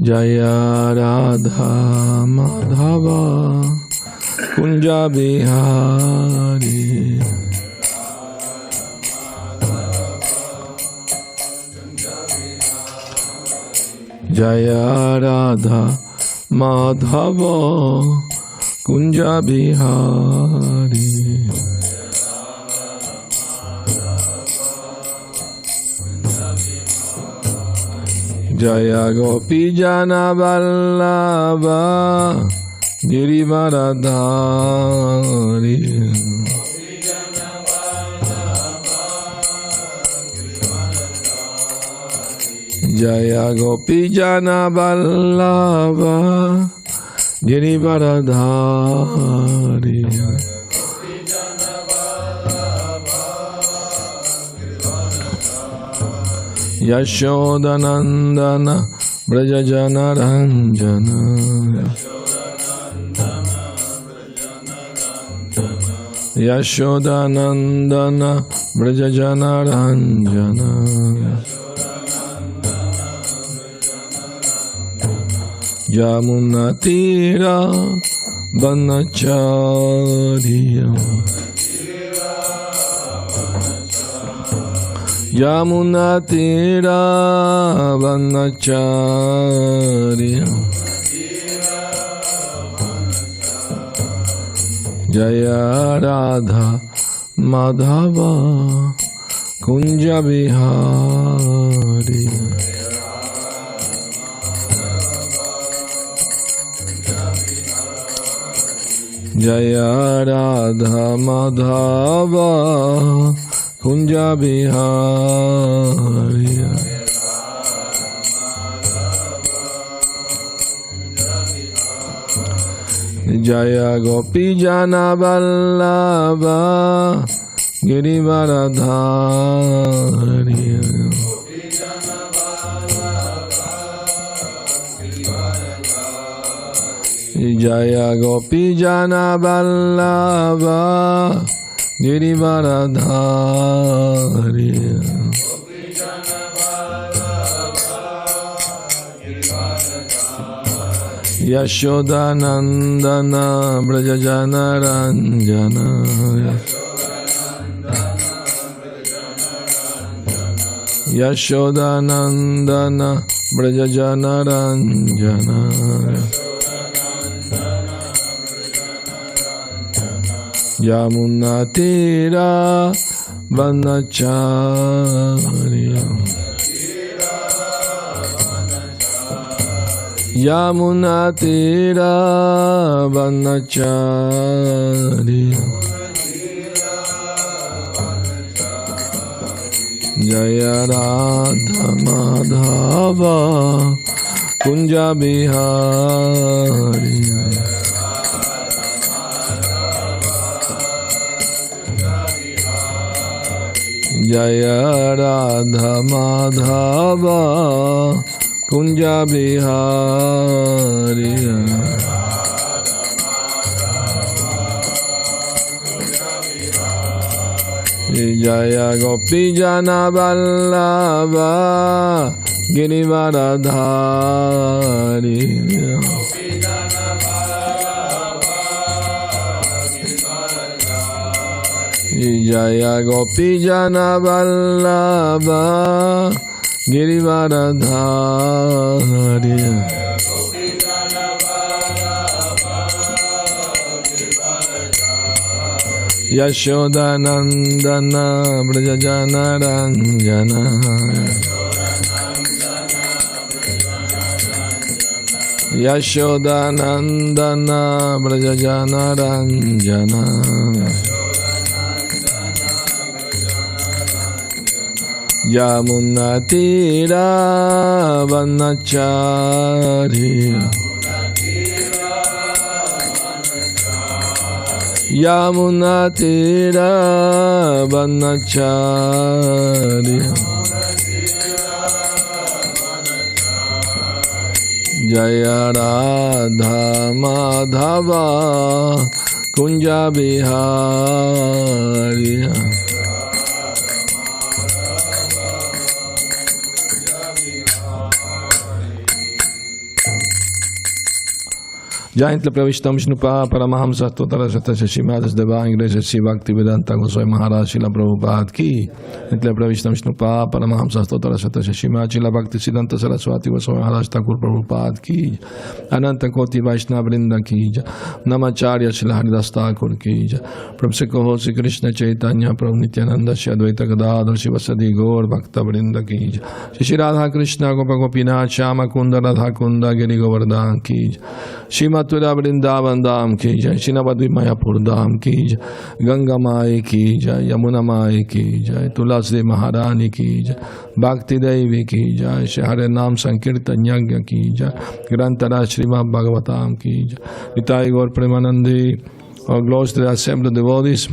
Jaya Radha Madhava Kunja Bihari. Jaya Radha Madhava Kunja Bihari. Jaya Gopi Jana Vallabha Girivaradhari. Jaya Gopi Jana Vallabha Girivaradhari. Yashodanandana Brajajana Ranjana. Yashodanandana Brajajana Ranjana. Yamuna Tira Vanacharya. Yamuna Tira Vanacharya. Jaya Radha Madhava Kunja Bihari. Jaya Radha Madhava Kunja Bihari. Jaya Gopi Jana Vallabha Girivaradhari. Jaya Gopi Jana Vallabha Girivaradhari. Yashodanandana Brajajana Ranjana. Yashodanandana Brajajana Ranjana. Yamuna Tira Vanacharya. Yamuna Tira Vanacharya. Jaya Radha Madhava Kunja Bihari. Jaya Radha Madhava Kunja Bihari. Jaya Gopi Jana Vallabha Girivaradhari. Jaya Gopi Jana Vallabha Girivaradhari. Yashodanandana Brajajana Ranjana. Yashodanandana Brajajana Ranjana. Yamuna Tira Vanacharya. Yamuna Tira Vanacharya. Jaya Radha Madhava Kunja Bihari. Jayantla Pravishtam Shnupa Paramaham Sattotara Sata Shashimadas Deva English HH Bhakti Goswami Maharaj Srila Prabhupada ki Jayantla Pravishtam Shnupa Paramaham Sattotara Sata Shashimadas Srila Bhakti Siddhanta Saraswati Goswami Maharaj Thakur Prabhupada ki Ananta Koti Vaishnava Vrinda ki Namacharya Srila Haridas Thakur ki Prabhu Sikho Sri Krishna Chaitanya Prabhu Nityananda Shri Advaita Gadadhar Shivasadi Gaur Bhakta Vrinda ki Shri Radha Krishna Gopa Gopinath Shama Kunda Radha Kunda Giri Govardhan ki Shri Mathura Vrindavan Dham ki jai, Shri Navadvip Mayapur Dham ki jai, Ganga Mai ki jai, Yamuna Mai ki jai, Tulasi Maharani ki jai, Bhakti Devi ki jai, Shri Hare Nam Sankirtan Yagya ki jai, Grantara Srimad Bhagavatam ki jai, Nitai Gaur Premanandi. All glories to the assembled devotees.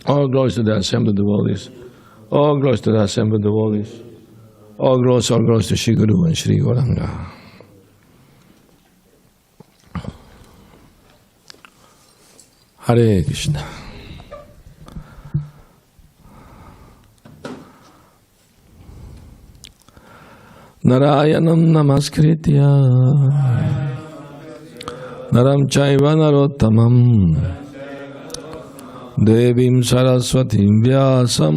All glories to the assembled devotees. All glories to the assembled devotees. All glories to Shri Guru and Shri Gauranga. Hare Krishna. Narayanam Namaskritya Naram Chaiva Narottamam Devim Saraswatim Vyasam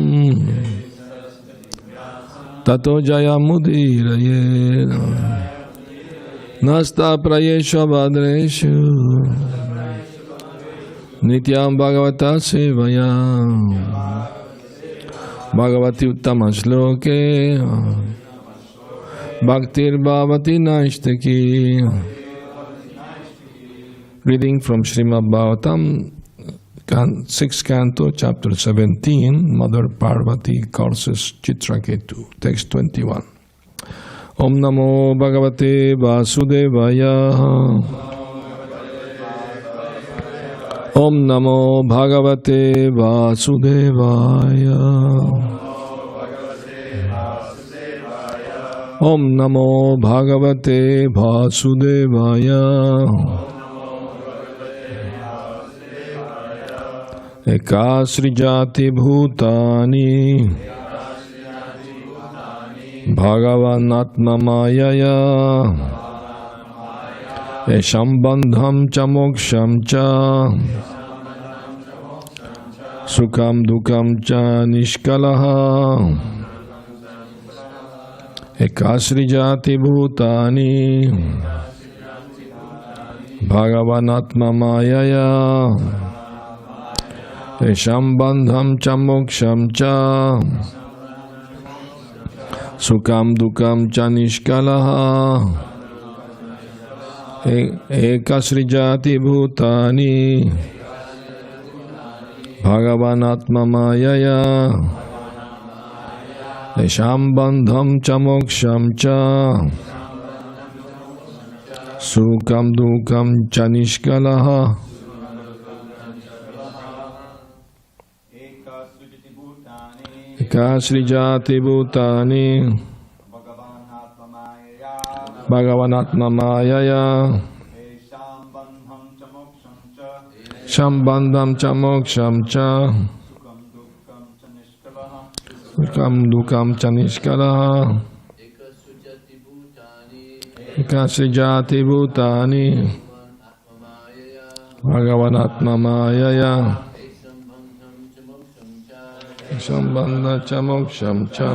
Tato Jayamudiraye Nasta Prayesha Vadreshu Nityam Bhagavata Sevayam Bhagavati Uttama Shloke Bhaktir Bhavati Naishtaki. Reading from Srimad Bhagavatam, 6th Canto, Chapter 17, Mother Parvati courses Chitraketu, text 21. Om Namo Bhagavate Vasudevaya. Om Namo Bhagavate Vasudevaya. Om Namo Bhagavate Vasudevaya. Ekasrijati Bhutani Bhagavan Atma Mayaya. Esham bandham cha moksham cha Sukam dukam cha nishkalaha. Ekasrijati bhutani Bhagavan Atma Mayaya. Esham bandham cha moksham cha Sukam dukam cha nishkalaha. Ekasrijati bhutani Bhagavan Atma Mayaya. Esham bandham cha moksham cha Sukam dukam cha nishkalaha. Ekasrijati bhutani Bhagavan Atma Mayaya. Shambandham cha moksham cha Sukam dukam cha nishkalaha. Ekasrijati bhutani Bhagavan Atma Mayaya. Shambandham cha moksham cha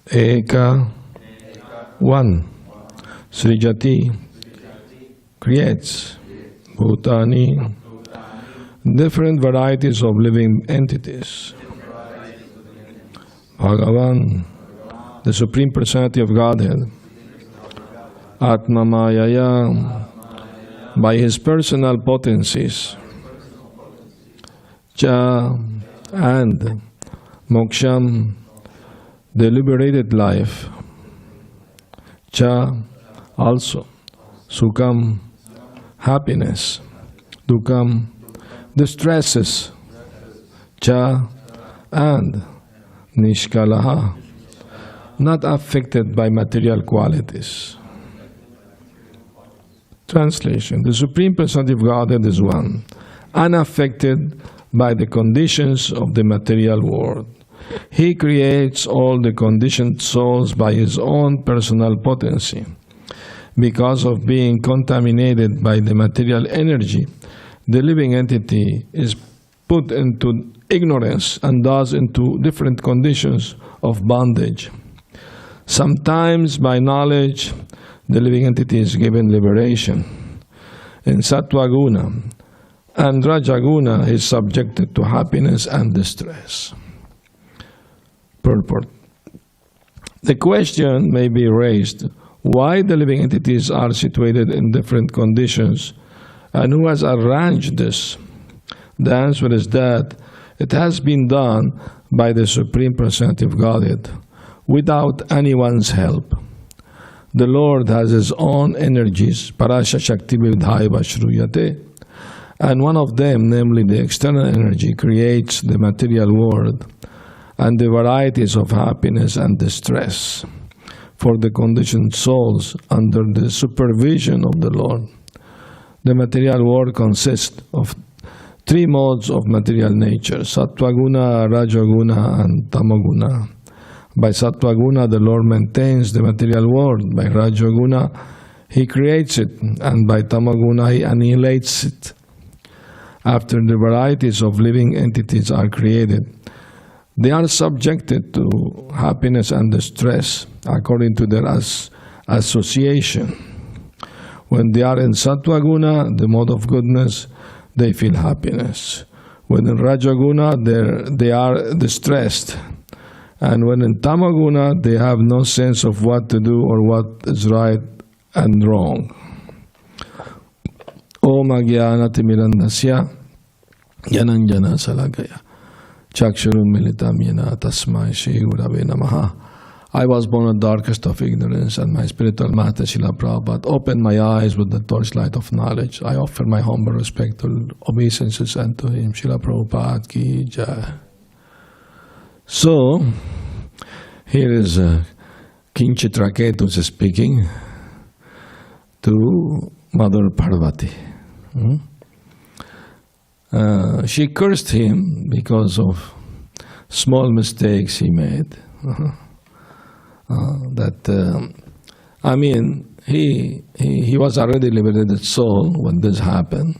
Eka, one. Srijati, creates. Bhutani, different varieties of living entities. Bhagavan, the Supreme Personality of Godhead. Atma Mayaya, by his personal potencies. Cha, and Moksham, the liberated life. Cha, also. Sukham, happiness. Dukkam, distresses. Cha, and Nishkalaha, not affected by material qualities. Translation: the Supreme Personality of Godhead is one, unaffected by the conditions of the material world. He creates all the conditioned souls by his own personal potency. Because of being contaminated by the material energy, the living entity is put into ignorance and thus into different conditions of bondage. Sometimes by knowledge, the living entity is given liberation. In Sattva Guna and Raja Guna is subjected to happiness and distress. Purport. The question may be raised, why the living entities are situated in different conditions and who has arranged this? The answer is that it has been done by the Supreme Personality of Godhead without anyone's help. The Lord has his own energies, Parasha Shakti Vidhaiva Shruyate, and one of them, namely the external energy, creates the material world and the varieties of happiness and distress for the conditioned souls under the supervision of the Lord. The material world consists of three modes of material nature: Sattva Guna, Raja Guna, and Tama Guna. By Sattva Guna, the Lord maintains the material world. By Raja Guna, he creates it, and by Tama Guna, he annihilates it. After the varieties of living entities are created, they are subjected to happiness and distress according to their association. When they are in Sattva Guna, the mode of goodness, they feel happiness. When in Raja Guna, they are distressed. And when in Tama Guna, they have no sense of what to do or what is right and wrong. Om Agyana Timirandasya Yananjana Salagaya Chakshurun Militam Yena Tasmai Shri Gurave Namaha. I was born in the darkest of ignorance, and my spiritual master Srila Prabhupada opened my eyes with the torchlight of knowledge. I offer my humble respectful obeisances unto him. Srila Prabhupada ki jai. So, here is King Chitraketu speaking to Mother Parvati. She cursed him because of small mistakes he made. He was already liberated soul when this happened.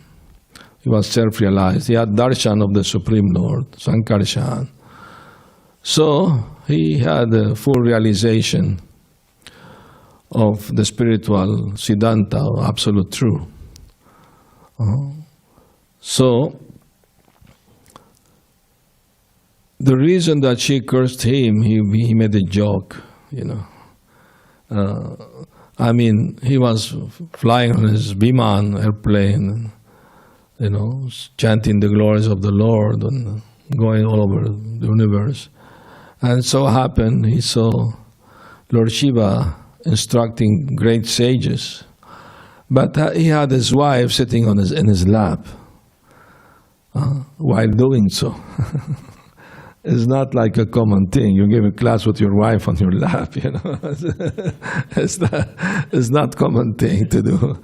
He was self-realized. He had darshan of the Supreme Lord, Sankarshan. So he had a full realization of the spiritual Siddhanta, or absolute truth. So the reason that she cursed him, he made a joke, you know. He was flying on his Biman airplane, you know, chanting the glories of the Lord and going all over the universe. And so happened, he saw Lord Shiva instructing great sages, but he had his wife sitting in his lap while doing so. It's not like a common thing. You give a class with your wife on your lap, you know. It's not common thing to do.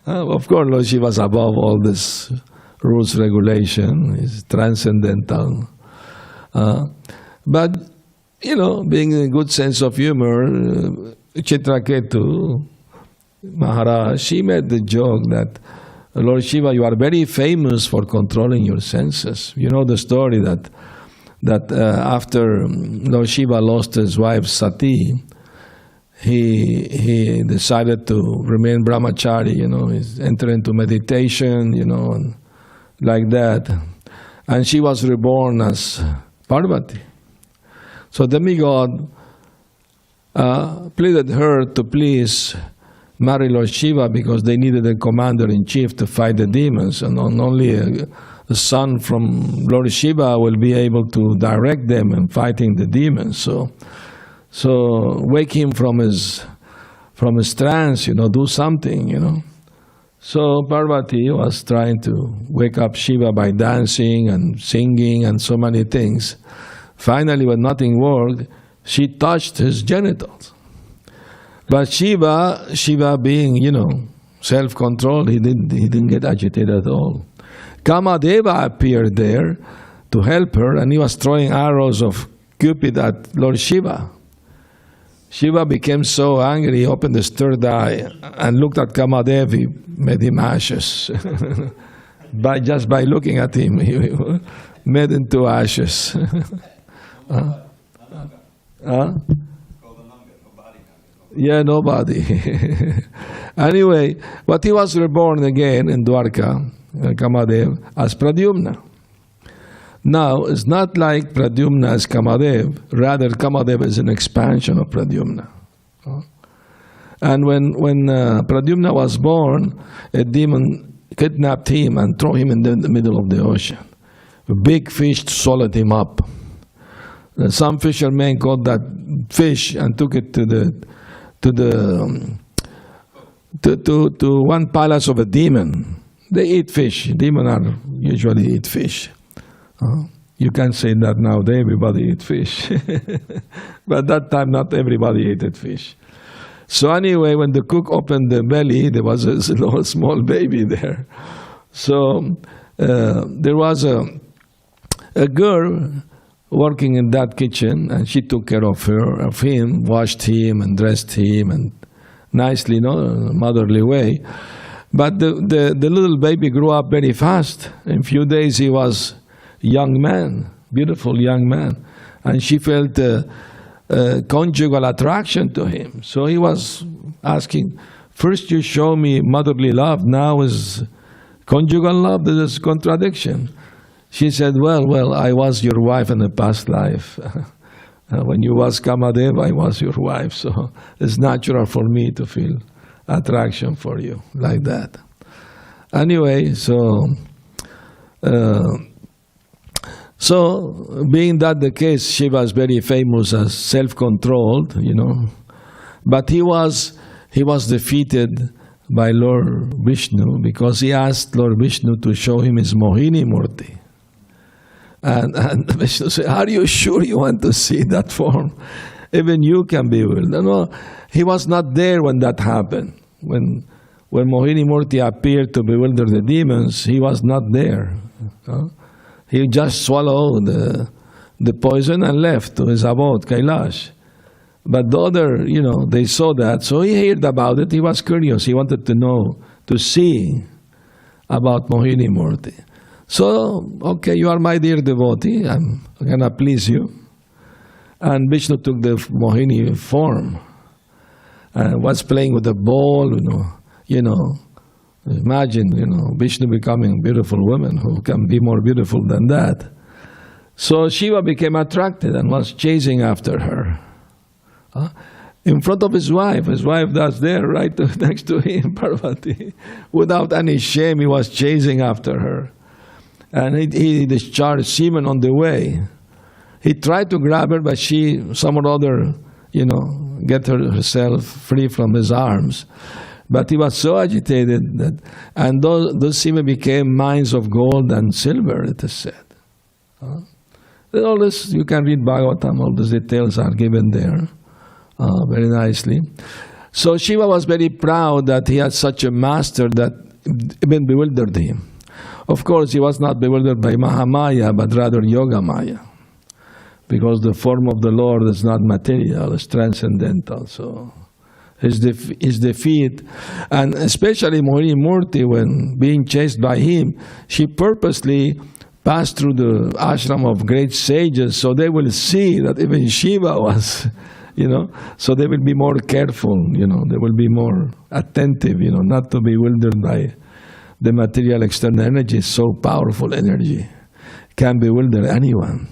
Of course, Lord Shiva was above all this rules, regulation. He's transcendental. But, you know, being in a good sense of humor, Chitraketu Maharaj, she made the joke that, Lord Shiva, you are very famous for controlling your senses. You know the story that that after Lord Shiva lost his wife Sati, he decided to remain brahmachari, he entered into meditation, and like that. And she was reborn as Parvati. So demigod pleaded her to please marry Lord Shiva because they needed a commander-in-chief to fight the demons, and only a son from Lord Shiva will be able to direct them in fighting the demons. So wake him from his trance, do something, So Parvati was trying to wake up Shiva by dancing and singing and so many things. Finally, when nothing worked, she touched his genitals. But Shiva being, self-controlled, he didn't get agitated at all. Kamadeva appeared there to help her, and he was throwing arrows of Cupid at Lord Shiva. Shiva became so angry, he opened his third eye and looked at Kamadev, he made him ashes. Just by looking at him, he made into ashes. Yeah, nobody. Anyway, but he was reborn again in Dwarka, Kamadev, as Pradyumna. Now, it's not like Pradyumna as Kamadev, rather Kamadev is an expansion of Pradyumna. And when Pradyumna was born, a demon kidnapped him and threw him in the middle of the ocean. A big fish swallowed him up. Some fishermen caught that fish and took it to one palace of a demon. They eat fish. Demons usually eat fish. You can't say that nowadays, everybody eat fish. But that time, not everybody ate fish. So anyway, when the cook opened the belly, there was a small baby there. So there was a girl working in that kitchen, and she took care of him, washed him and dressed him, and nicely, motherly way. But the little baby grew up very fast. In a few days, he was young man, beautiful young man, and she felt conjugal attraction to him. So he was asking, first you show me motherly love, now is conjugal love. There is contradiction. She said, well, I was your wife in a past life. When you was Kamadev, I was your wife, so it's natural for me to feel attraction for you, like that. Anyway, so being that the case, Shiva is very famous as self-controlled, but he was defeated by Lord Vishnu because he asked Lord Vishnu to show him his Mohini Murti. And Vishnu said, are you sure you want to see that form? Even you can be bewildered. No, he was not there when that happened. When Mohini Murti appeared to bewilder the demons, he was not there. He just swallowed the poison and left to his abode, Kailash. But the other, they saw that, so he heard about it. He was curious. He wanted to know, to see about Mohini Murti. So, okay, you are my dear devotee. I'm going to please you. And Vishnu took the Mohini form and was playing with the ball, Imagine, Vishnu becoming a beautiful woman. Who can be more beautiful than that? So Shiva became attracted and was chasing after her. In front of his wife. His wife was there right next to him, Parvati. Without any shame, he was chasing after her. And he discharged semen on the way. He tried to grab her, but she, some or other, get herself free from his arms. But he was so agitated and those semen became mines of gold and silver, it is said. All this, you can read Bhagavatam, all these details are given there very nicely. So Shiva was very proud that he had such a master that even bewildered him. Of course, he was not bewildered by Mahamaya, but rather Yoga Maya. Because the form of the Lord is not material, it's transcendental. So his defeat, and especially Mohini Murti, when being chased by him, she purposely pass through the ashram of great sages, so they will see that even Shiva was, so they will be more careful, they will be more attentive, not to be bewildered by the material external energy. So powerful energy can bewilder anyone.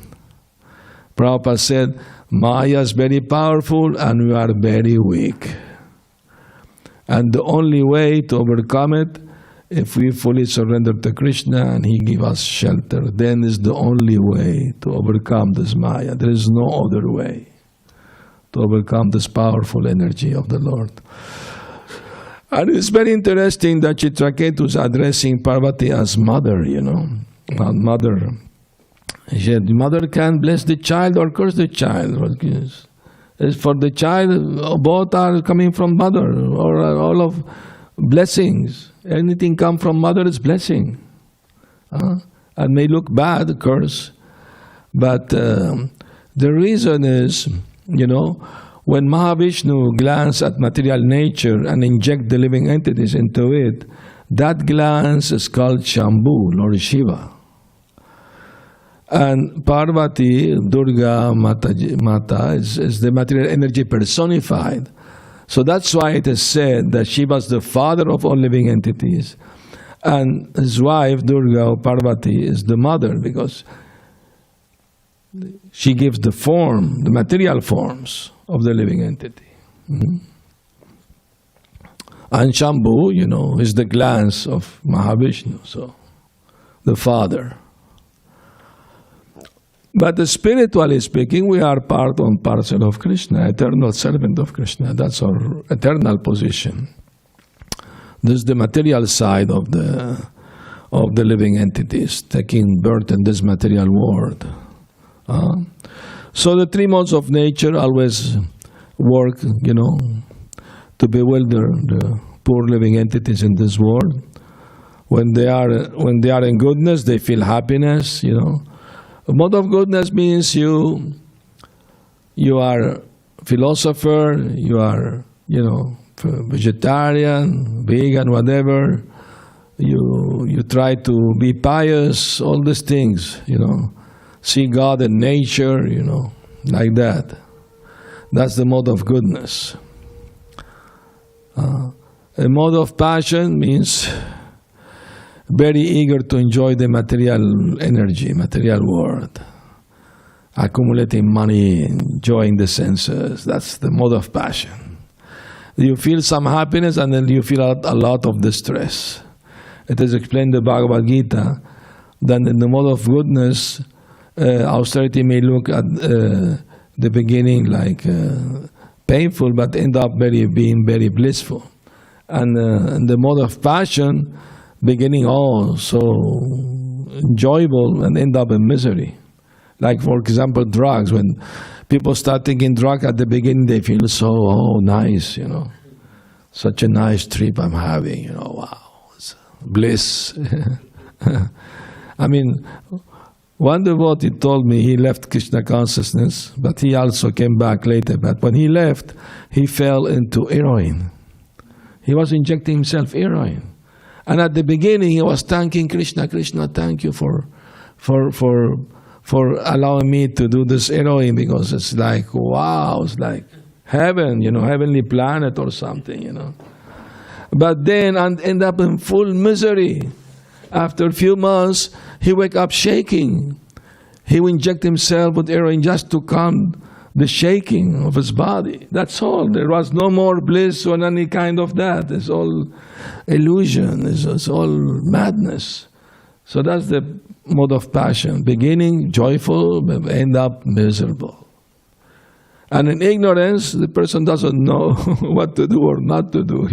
Prabhupada said, Maya is very powerful and we are very weak. And the only way to overcome it, if we fully surrender to Krishna and He give us shelter, then is the only way to overcome this Maya. There is no other way to overcome this powerful energy of the Lord. And it's very interesting that Chitraketu is addressing Parvati as mother, mother. He said, mother can bless the child or curse the child. As for the child, both are coming from mother, or all of blessings. Anything come from mother is blessing. And may look bad, curse. But the reason is, when Mahavishnu glance at material nature and inject the living entities into it, that glance is called Shambhu, Lord Shiva. And Parvati, Durga, Mata is the material energy personified. So that's why it is said that Shiva is the father of all living entities. And his wife, Durga or Parvati, is the mother, because she gives the form, the material forms of the living entity. And Shambhu, is the glance of Mahavishnu, so the father. But spiritually speaking, we are part and parcel of Krishna, eternal servant of Krishna. That's our eternal position. This is the material side of the living entities, taking birth in this material world. So the three modes of nature always work, to bewilder the poor living entities in this world. When they are in goodness, they feel happiness, A mode of goodness means you are philosopher, you are, vegetarian, vegan, whatever. You try to be pious, all these things, See God in nature, like that. That's the mode of goodness. A mode of passion means very eager to enjoy the material energy, material world. Accumulating money, enjoying the senses. That's the mode of passion. You feel some happiness and then you feel a lot of distress. It is explained in the Bhagavad Gita that in the mode of goodness, austerity may look at the beginning like painful, but end up being very blissful. And in the mode of passion, beginning so enjoyable and end up in misery. Like, for example, drugs. When people start taking drugs at the beginning, they feel so, nice, Such a nice trip I'm having, wow, it's bliss. I mean, one devotee told me he left Krishna consciousness, but he also came back later. But when he left, he fell into heroin. He was injecting himself heroin. And at the beginning, he was thanking Krishna. Krishna, thank you for allowing me to do this heroin, because it's like, wow, it's like heaven, heavenly planet or something, But then end up in full misery. After a few months, he wake up shaking. He will inject himself with heroin just to calm the shaking of his body. That's all. There was no more bliss or any kind of that. It's all illusion. It's all madness. So that's the mode of passion. Beginning joyful, but end up miserable. And in ignorance, the person doesn't know what to do or not to do,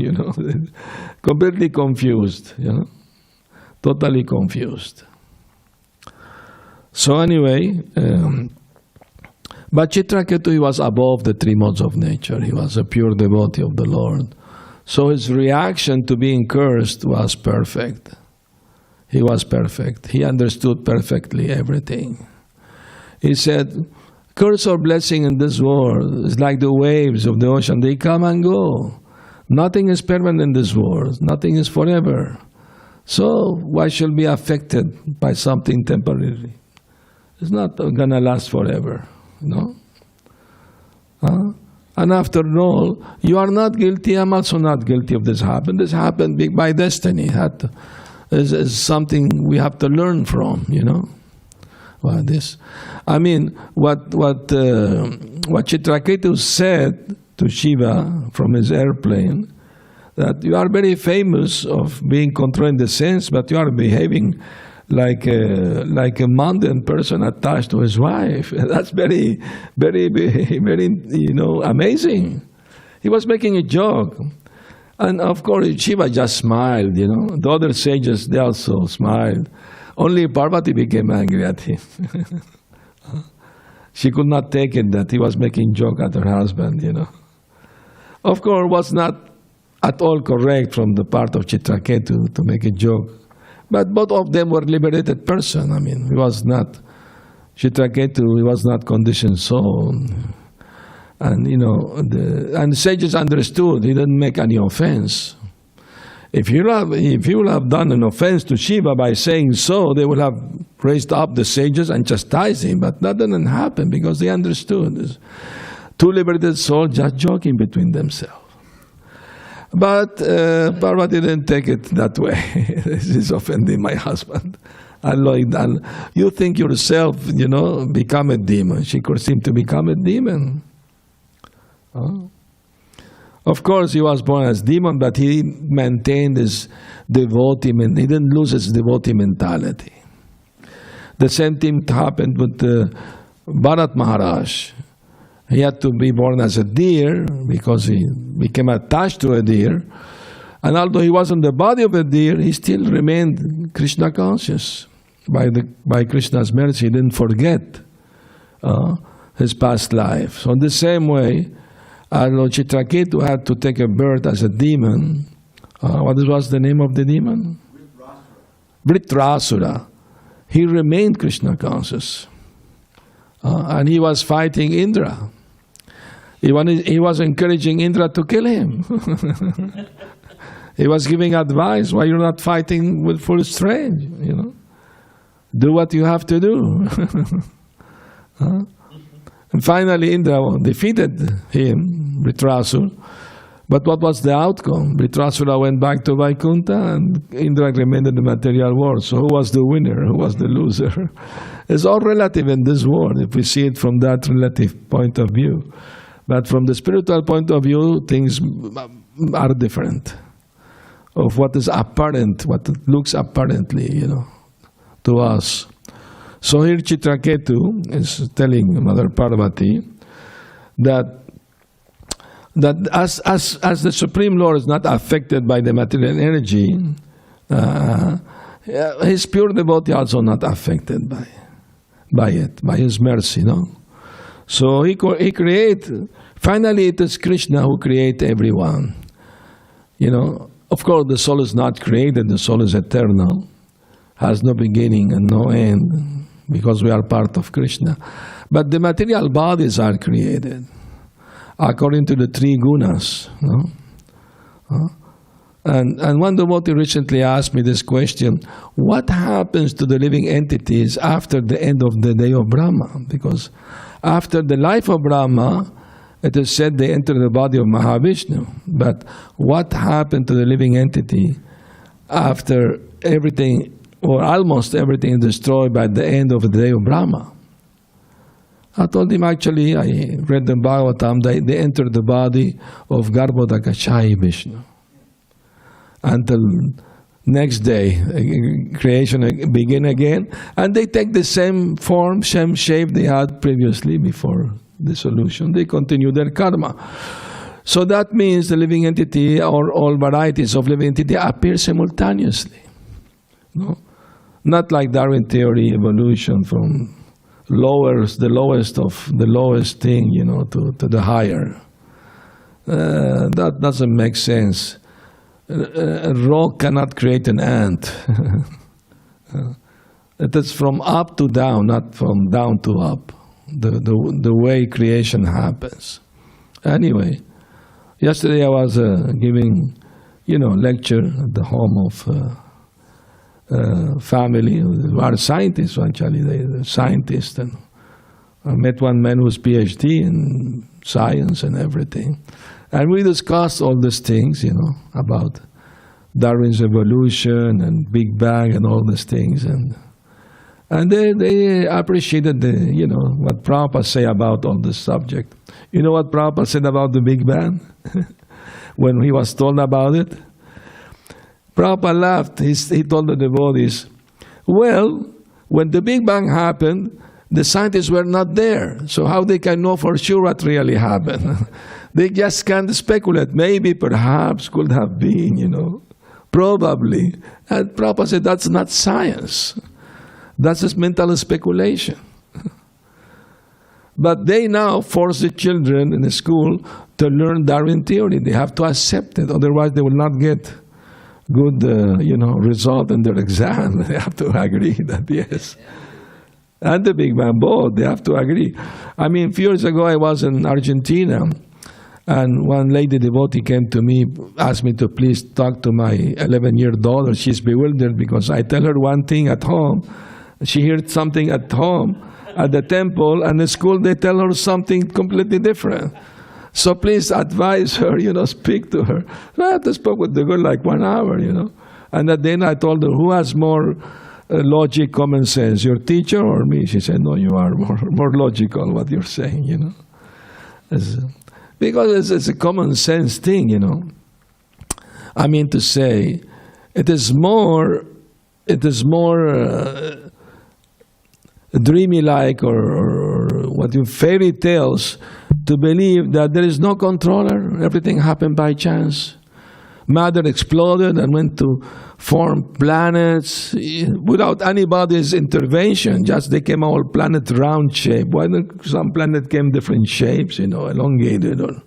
Completely confused, Totally confused. So anyway, but Chitraketu, he was above the three modes of nature. He was a pure devotee of the Lord. So his reaction to being cursed was perfect. He was perfect. He understood perfectly everything. He said, curse or blessing in this world is like the waves of the ocean. They come and go. Nothing is permanent in this world. Nothing is forever. So why should be affected by something temporary? It's not gonna last forever, no? And after all, you are not guilty, I'm also not guilty of this happened. This happened by destiny. Is something we have to learn from, you know? Well, this, I mean, what Chitraketu said to Shiva from his airplane, that you are very famous of being controlling the sense, but you are behaving like a mundane person attached to his wife. That's very, very, very, you know, amazing. He was making a joke. And of course, Shiva just smiled, you know. The other sages, they also smiled. Only Parvati became angry at him. She could not take it that he was making joke at her husband, you know. Of course, it was not at all correct from the part of Chitraketu to make a joke. But both of them were liberated person. I mean, he was not, Chitraketu, he was not conditioned soul. And, you know, and the sages understood, he didn't make any offense. If you will have done an offense to Shiva by saying so, they would have raised up the sages and chastised him. But that didn't happen because they understood. Two liberated souls just joking between themselves. But Parvati didn't take it that way. This is offending my husband. And you think yourself, you know, become a demon. She could seem to become a demon. Of course, he was born as demon, but he maintained his devotee, he didn't lose his devotee mentality. The same thing happened with Bharat Maharaj. He had to be born as a deer because he became attached to a deer. And although he was in the body of a deer, he still remained Krishna conscious. By Krishna's mercy, he didn't forget his past life. So in the same way, although Chitraketu had to take a birth as a demon, what was the name of the demon? Vritrasura. He remained Krishna conscious. And he was fighting Indra. He was encouraging Indra to kill him. He was giving advice, why you're not fighting with full strength, you know. Do what you have to do. And finally Indra defeated him, Vritrasura. But what was the outcome? Vritrasura went back to Vaikuntha and Indra remained in the material world. So who was the winner? Who was the loser? It's all relative in this world if we see it from that relative point of view. But from the spiritual point of view, things are different. Of what is apparent, what looks apparently, you know, to us. So here Chitraketu is telling Mother Parvati that as the Supreme Lord is not affected by the material energy, his pure devotee also not affected by it, by his mercy, no? So he creates, finally it is Krishna who creates everyone. You know, of course the soul is not created, the soul is eternal, has no beginning and no end, because we are part of Krishna. But the material bodies are created according to the three gunas. No? And one devotee recently asked me this question, what happens to the living entities after the end of the day of Brahma? Because after the life of Brahma, it is said they enter the body of Mahavishnu. But what happened to the living entity after everything, or almost everything, is destroyed by the end of the day of Brahma? I told him, actually, I read the Bhagavatam, they enter the body of Garbhodakashayi Vishnu. Until next day, creation begin again, and they take the same form, same shape they had previously before dissolution. They continue their karma. So that means the living entity, or all varieties of living entity, appear simultaneously. No? Not like Darwin theory, evolution from the lowest of the lowest thing, you know, to the higher. That doesn't make sense. A rock cannot create an ant. It is from up to down, not from down to up, the way creation happens. Anyway, yesterday I was giving, lecture at the home of family who are scientists, actually. They're scientists. And I met one man who's PhD in science and everything. And we discussed all these things, about Darwin's evolution and Big Bang and all these things. And they appreciated what Prabhupada say about all this subject. You know what Prabhupada said about the Big Bang? When he was told about it? Prabhupada laughed. He told the devotees, well, when the Big Bang happened, the scientists were not there. So how they can know for sure what really happened? They just can't speculate. Maybe, perhaps, could have been, probably. And Prabhupada said, that's not science. That's just mental speculation. But they now force the children in the school to learn Darwin theory. They have to accept it. Otherwise, they will not get good, result in their exam. They have to agree that yes. And the Big Bang both, they have to agree. I mean, a few years ago, I was in Argentina, and one lady devotee came to me, asked me to please talk to my 11-year-old daughter. She's bewildered because I tell her one thing at home. She hears something at home, at the temple, and at school they tell her something completely different. So please advise her, speak to her. So I had to speak with the girl like 1 hour, And at the end I told her, who has more logic, common sense, your teacher or me? She said, no, you are more logical what you're saying, Because it's a common sense thing, I mean to say, it is more dreamy-like or what you fairy tales to believe that there is no controller, everything happened by chance. Matter exploded and went to form planets without anybody's intervention. Just they came all planet round shape. Why some planet came different shapes, elongated or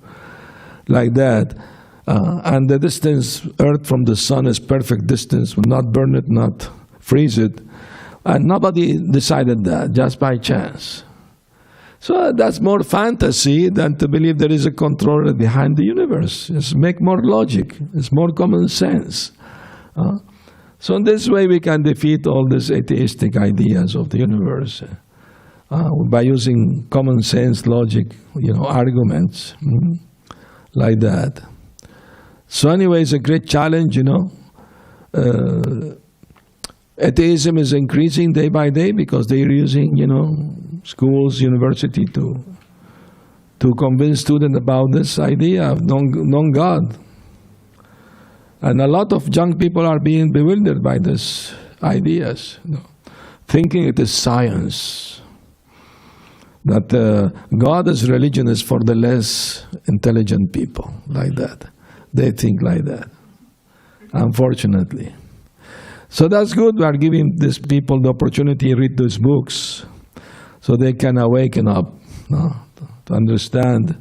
like that. And the distance Earth from the sun is perfect distance, will not burn it, not freeze it. And nobody decided that, just by chance. So that's more fantasy than to believe there is a controller behind the universe. It's make more logic. It's more common sense. So in this way we can defeat all these atheistic ideas of the universe by using common sense, logic, arguments like that. So anyway, it's a great challenge, Atheism is increasing day by day because they are using, schools, university to convince students about this idea of non-God. And a lot of young people are being bewildered by these ideas, thinking it is science. That God as religion is for the less intelligent people, like that. They think like that, unfortunately. So that's good. We are giving these people the opportunity to read those books so they can awaken up, to understand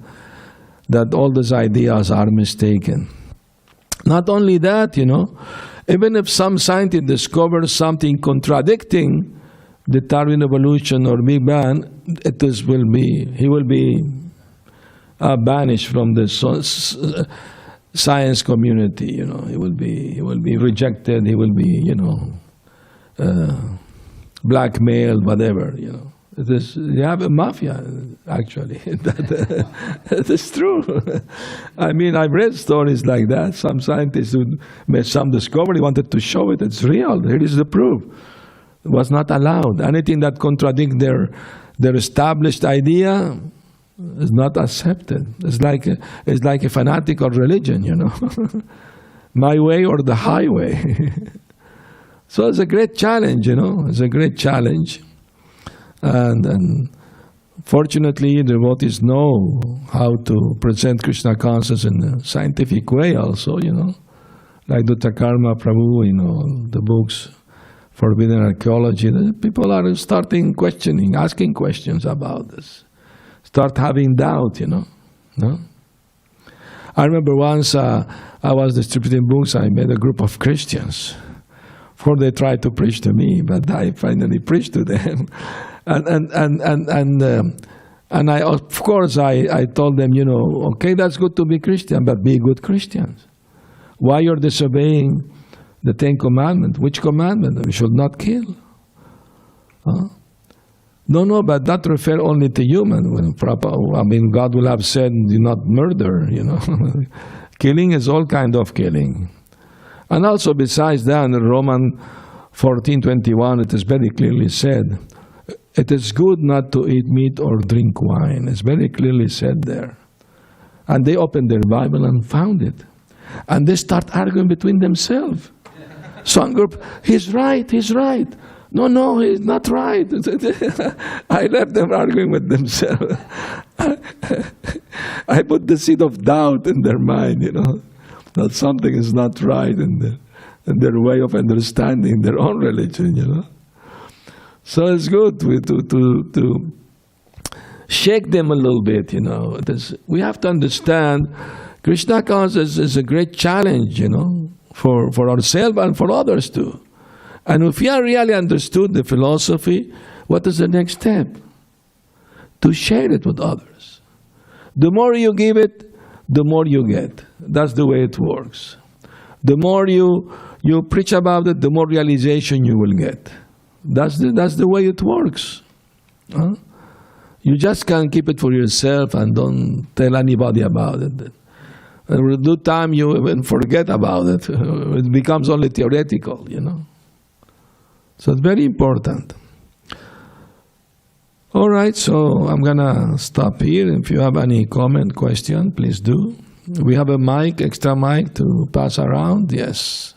that all these ideas are mistaken. Not only that, even if some scientist discovers something contradicting the Darwin evolution or Big Bang, he will be banished from the science community. He will be rejected. He will be, blackmailed, whatever. You have a mafia, actually. That is true. I mean, I've read stories like that. Some scientists who made some discovery wanted to show it. It's real. Here is the proof. It was not allowed. Anything that contradicts their established idea is not accepted. It's like a fanatical religion, my way or the highway. So it's a great challenge, It's a great challenge. And fortunately, devotees know how to present Krishna consciousness in a scientific way also, Like Dutta Karma Prabhu, the books, Forbidden Archaeology. People are starting questioning, asking questions about this. Start having doubt, No? I remember once I was distributing books. I met a group of Christians. Of course, they tried to preach to me, but I finally preached to them. And I, of course, I told them, okay, that's good to be Christian, but be good Christians. Why you're disobeying The 10 Commandments. Which commandment? We should not kill. No, but that refers only to human. God will have said, do not murder, Killing is all kind of killing. And also besides that, in Romans 14:21, it is very clearly said, it is good not to eat meat or drink wine. It's very clearly said there. And they opened their Bible and found it. And they start arguing between themselves. Some group, he's right. No, he's not right. I left them arguing with themselves. I put the seed of doubt in their mind, that something is not right in their way of understanding their own religion, So it's good to shake them a little bit, We have to understand Krishna consciousness is a great challenge, for ourselves and for others too. And if we are really understood the philosophy, what is the next step? To share it with others. The more you give it, the more you get. That's the way it works. The more you preach about it, the more realization you will get. That's the way it works. You just can't keep it for yourself and don't tell anybody about it. And with due time, you even forget about it. It becomes only theoretical, So it's very important. All right, so I'm going to stop here. If you have any comment, question, please do. We have a mic, extra mic to pass around. Yes.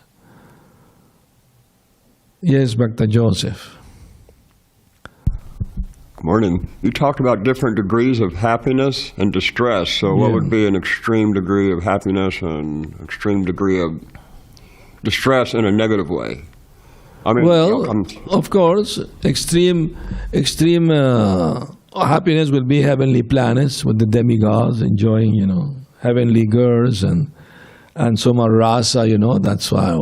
Yes, Dr. Joseph. Good morning. You talked about different degrees of happiness and distress. So what would be an extreme degree of happiness and extreme degree of distress in a negative way? Of course, extreme happiness will be heavenly planets with the demigods enjoying, heavenly girls and some are rasa, that's why,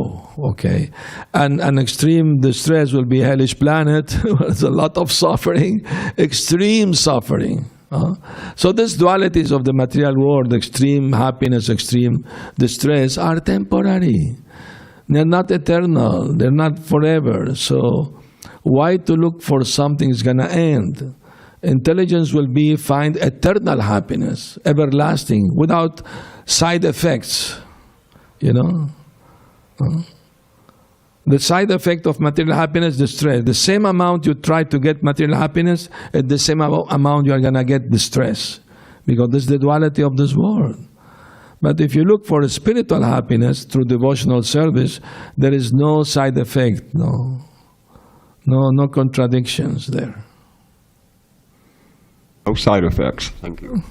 okay. And extreme distress will be hellish planet. There's a lot of suffering, extreme suffering. So these dualities of the material world, extreme happiness, extreme distress, are temporary. They're not eternal. They're not forever. So why to look for something that's going to end? Intelligence will find eternal happiness, everlasting, without side effects. The side effect of material happiness, distress. The same amount you try to get material happiness, at the same amount you are going to get distress. Because this is the duality of this world. But if you look for spiritual happiness through devotional service, there is no side effect, no contradictions there. No side effects. Thank you.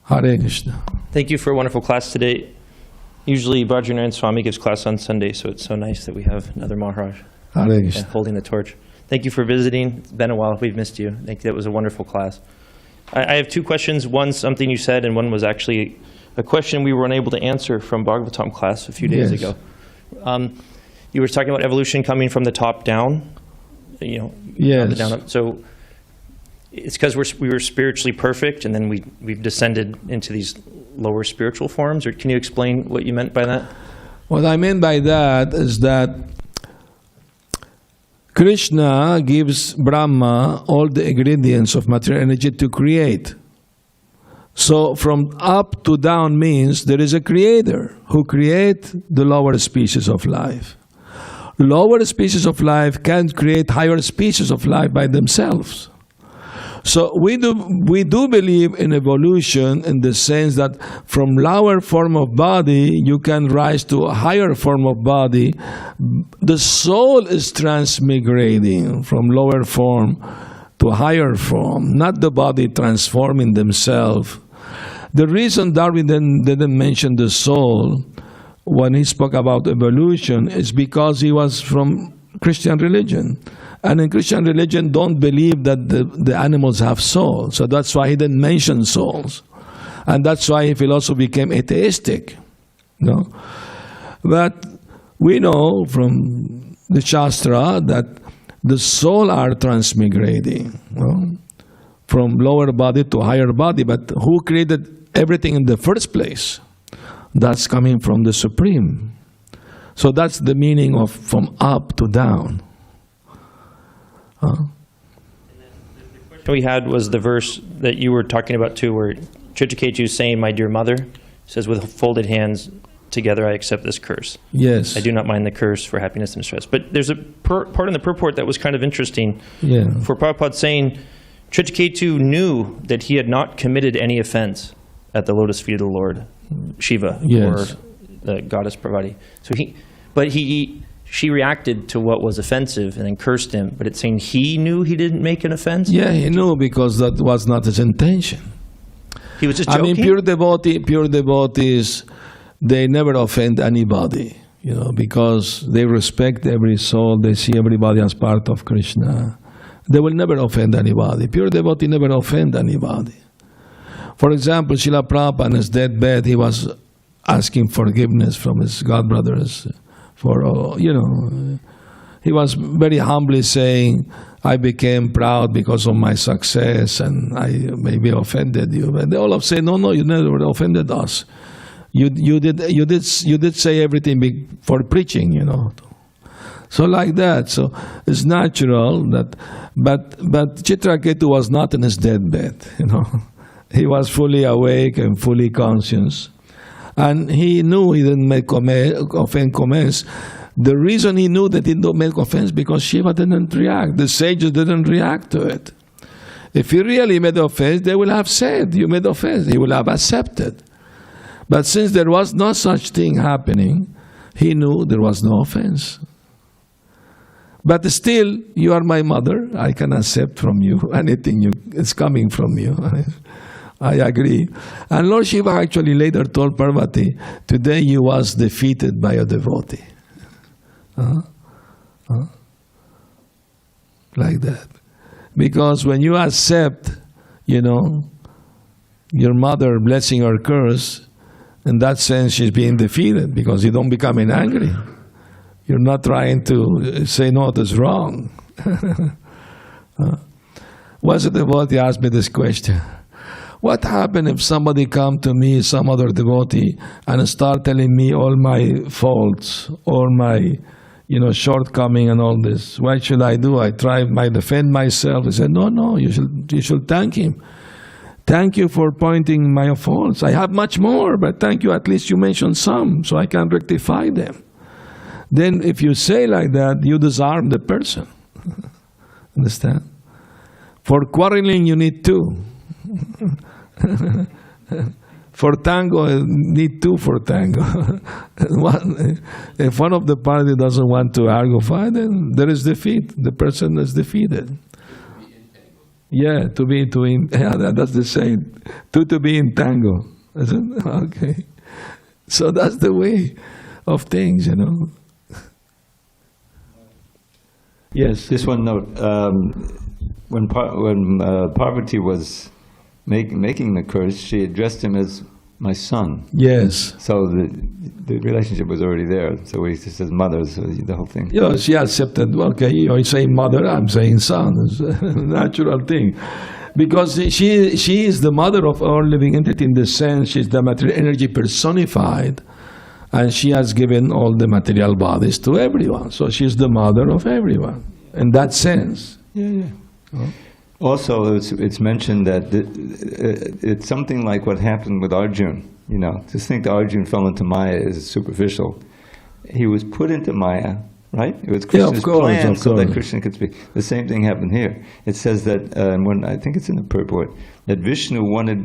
Hare Krishna. Thank you for a wonderful class today. Usually Bhajranaran Swami gives class on Sunday, so it's so nice that we have another Maharaj holding the torch. Thank you for visiting. It's been a while. We've missed you. Thank you. That was a wonderful class. I have two questions. One, something you said, and one was actually a question we were unable to answer from Bhagavatam class a few days ago. You were talking about evolution coming from the top down. Yes. The down up. So it's because we were spiritually perfect, and then we've descended into these lower spiritual forms? Or can you explain what you meant by that? What I mean by that is that Krishna gives Brahma all the ingredients of material energy to create. So from up to down means there is a creator who creates the lower species of life. Lower species of life can't create higher species of life by themselves. So we do believe in evolution in the sense that from lower form of body you can rise to a higher form of body. The soul is transmigrating from lower form to higher form, not the body transforming themselves. The reason Darwin didn't mention the soul when he spoke about evolution is because he was from Christian religion. And in Christian religion, don't believe that the animals have souls. So that's why he didn't mention souls. And that's why he also became atheistic. But we know from the Shastra that the soul are transmigrating from lower body to higher body, but who created everything in the first place? That's coming from the Supreme. So that's the meaning of from up to down. We had was the verse that you were talking about too, where Chitraketu is saying, "My dear mother," says, "with folded hands together I accept this curse. Yes. I do not mind the curse for happiness and stress." But there's a part in the purport that was kind of interesting. Yeah. For Prabhupada saying, Chitraketu knew that he had not committed any offense at the lotus feet of the Lord, Shiva, Yes. or the goddess Parvati. So she reacted to what was offensive and then cursed him, but it's saying he knew he didn't make an offense? Yeah, he knew because that was not his intention. He was just I joking? mean, pure devotees, they never offend anybody, because they respect every soul. They see everybody as part of Krishna. They will never offend anybody. Pure devotee never offend anybody. For example, Srila Prabhupada on his deathbed, he was asking forgiveness from his godbrothers for, he was very humbly saying, "I became proud because of my success and I maybe offended you." And they all have said, "No, you never offended us. You did say everything for preaching, So like that, so it's natural that, but Chitraketu was not in his deathbed, He was fully awake and fully conscious. And he knew he didn't make offense. The reason he knew that he didn't make offense because Shiva didn't react. The sages didn't react to it. If he really made offense, they will have said, "You made offense." He will have accepted. But since there was no such thing happening, he knew there was no offense. But still, you are my mother. I can accept from you anything is coming from you. I agree. And Lord Shiva actually later told Parvati, "Today you was defeated by a devotee." Like that. Because when you accept, your mother blessing or curse, in that sense she's being defeated because you don't become angry. You're not trying to say, "No, that's wrong." Once a devotee asked me this question. What happened if somebody come to me, some other devotee, and start telling me all my faults, all my, shortcoming and all this? What should I do? I defend myself. He said, no, you should thank him. Thank you for pointing my faults. I have much more, but thank you, at least you mentioned some, so I can rectify them. Then if you say like that, you disarm the person. Understand? For quarreling, you need two. For tango, you need two for tango. If one of the party doesn't want to argue, fine, then there is defeat. The person is defeated. Yeah, that's the same. Two to be in tango. Okay. So that's the way of things, Yes. Just one note. When Parvati was making the curse, she addressed him as my son. Yes. So the relationship was already there. So he just says mother, so the whole thing. She accepted, okay, you're saying mother, I'm saying son. It's a natural thing. Because she is the mother of all living entity in the sense she's the material energy personified. And she has given all the material bodies to everyone. So she's the mother of everyone. In that sense. Yeah. Oh. Also, it's mentioned that it's something like what happened with Arjuna. Just think that Arjuna fell into Maya is superficial. He was put into Maya, right? It was Krishna's plan so that Krishna could speak. The same thing happened here. It says that, when I think it's in the purport, that Vishnu wanted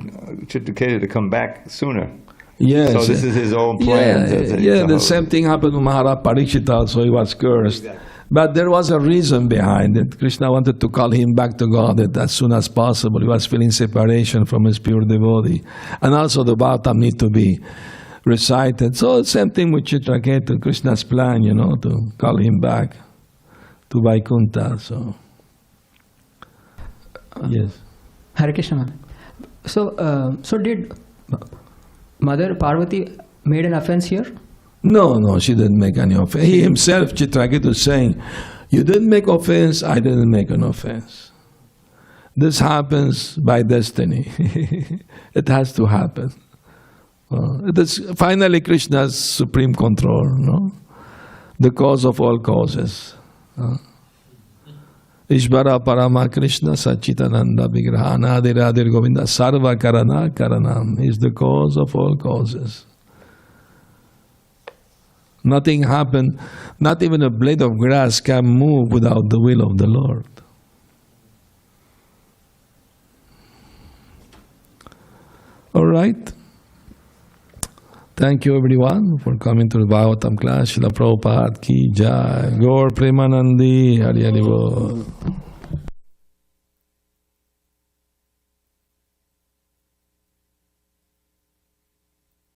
Chitraketu to come back sooner. Yes. So this is his own plan. The same thing happened to Maharaj Parikshit also. He was cursed. Exactly. But there was a reason behind it. Krishna wanted to call him back to God as soon as possible. He was feeling separation from his pure devotee. And also the Bhaktam need to be recited. So same thing with Chitraketu, Krishna's plan, to call him back to Vaikuntha. So, yes. Hare Krishna. So did Mother Parvati made an offense here? No, she didn't make any offense. He himself, Chitraketu, is saying, "You didn't make offense, I didn't make an offense." This happens by destiny. It has to happen. It is finally Krishna's supreme control, no? The cause of all causes. Ishvara Parama Krishna Sachitananda Vigraha Anadiradir Govinda Sarva Karana Karanam. He is the cause of all causes. Nothing happened, not even a blade of grass can move without the will of the Lord. All right. Thank you everyone for coming to the Bhagavatam class. Srila Prabhupada ki jai. Gaur Premanandi Hari Hari Bol.